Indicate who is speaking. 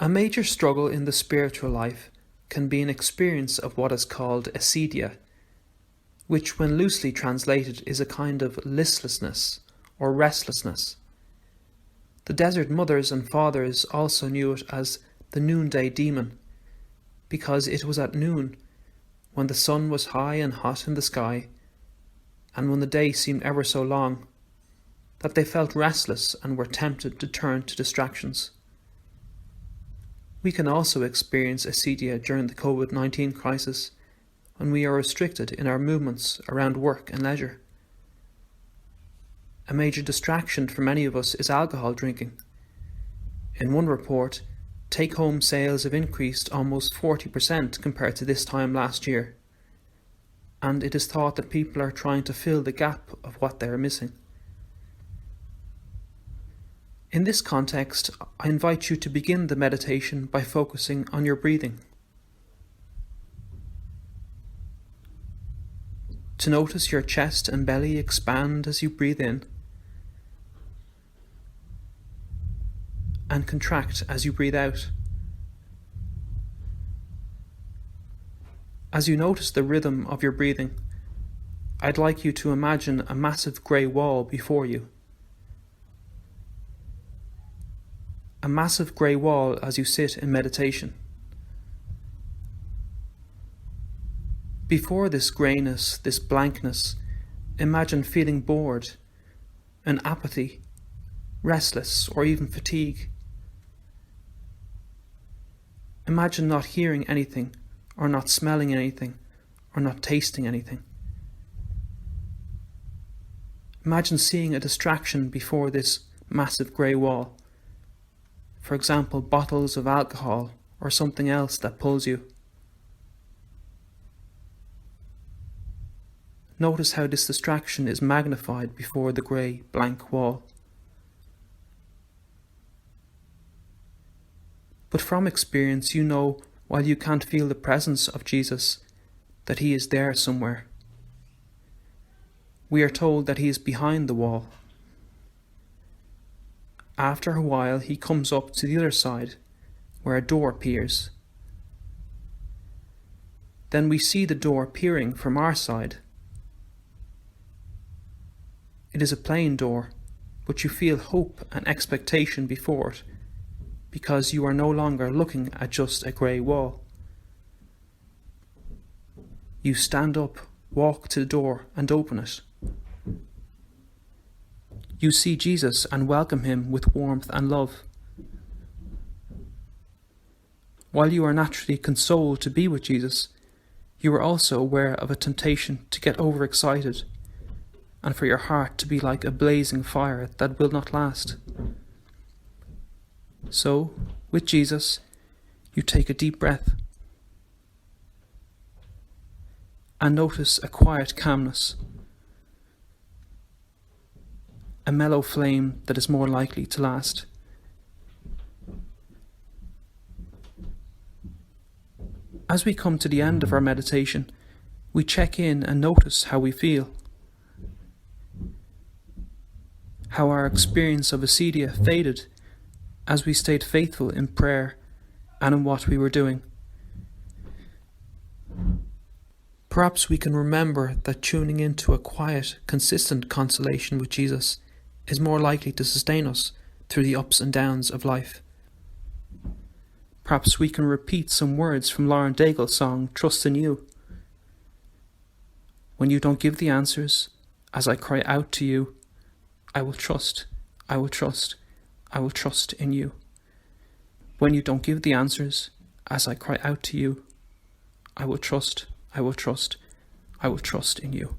Speaker 1: A major struggle in the spiritual life can be an experience of what is called Acedia, which when loosely translated is a kind of listlessness or restlessness. The desert mothers and fathers also knew it as the noonday demon, because it was at noon, when the sun was high and hot in the sky, and when the day seemed ever so long, that they felt restless and were tempted to turn to distractions. We can also experience acedia during the COVID-19 crisis, when we are restricted in our movements around work and leisure. A major distraction for many of us is alcohol drinking. In one report, take-home sales have increased almost 40% compared to this time last year, and it is thought that people are trying to fill the gap of what they are missing. In this context, I invite you to begin the meditation by focusing on your breathing. To notice your chest and belly expand as you breathe in, and contract as you breathe out. As you notice the rhythm of your breathing, I'd like you to imagine a massive grey wall before you. A massive grey wall as you sit in meditation. Before this greyness, this blankness, imagine feeling bored, an apathy, restless, or even fatigue. Imagine not hearing anything, or not smelling anything, or not tasting anything. Imagine seeing a distraction before this massive grey wall. For example, bottles of alcohol, or something else that pulls you. Notice how this distraction is magnified before the grey, blank wall. But from experience, you know, while you can't feel the presence of Jesus, that he is there somewhere. We are told that he is behind the wall. After a while, he comes up to the other side, where a door appears. Then we see the door peering from our side. It is a plain door, but you feel hope and expectation before it, because you are no longer looking at just a grey wall. You stand up, walk to the door and open it. You see Jesus and welcome him with warmth and love. While you are naturally consoled to be with Jesus, you are also aware of a temptation to get overexcited and for your heart to be like a blazing fire that will not last. So, with Jesus, you take a deep breath and notice a quiet calmness, a mellow flame that is more likely to last. As we come to the end of our meditation, we check in and notice how we feel, how our experience of acedia faded as we stayed faithful in prayer and in what we were doing. Perhaps we can remember that tuning into a quiet, consistent consolation with Jesus is more likely to sustain us through the ups and downs of life. Perhaps we can repeat some words from Lauren Daigle's song, Trust in You. When you don't give the answers, as I cry out to you, I will trust, I will trust, I will trust in you. When you don't give the answers, as I cry out to you, I will trust, I will trust, I will trust in you.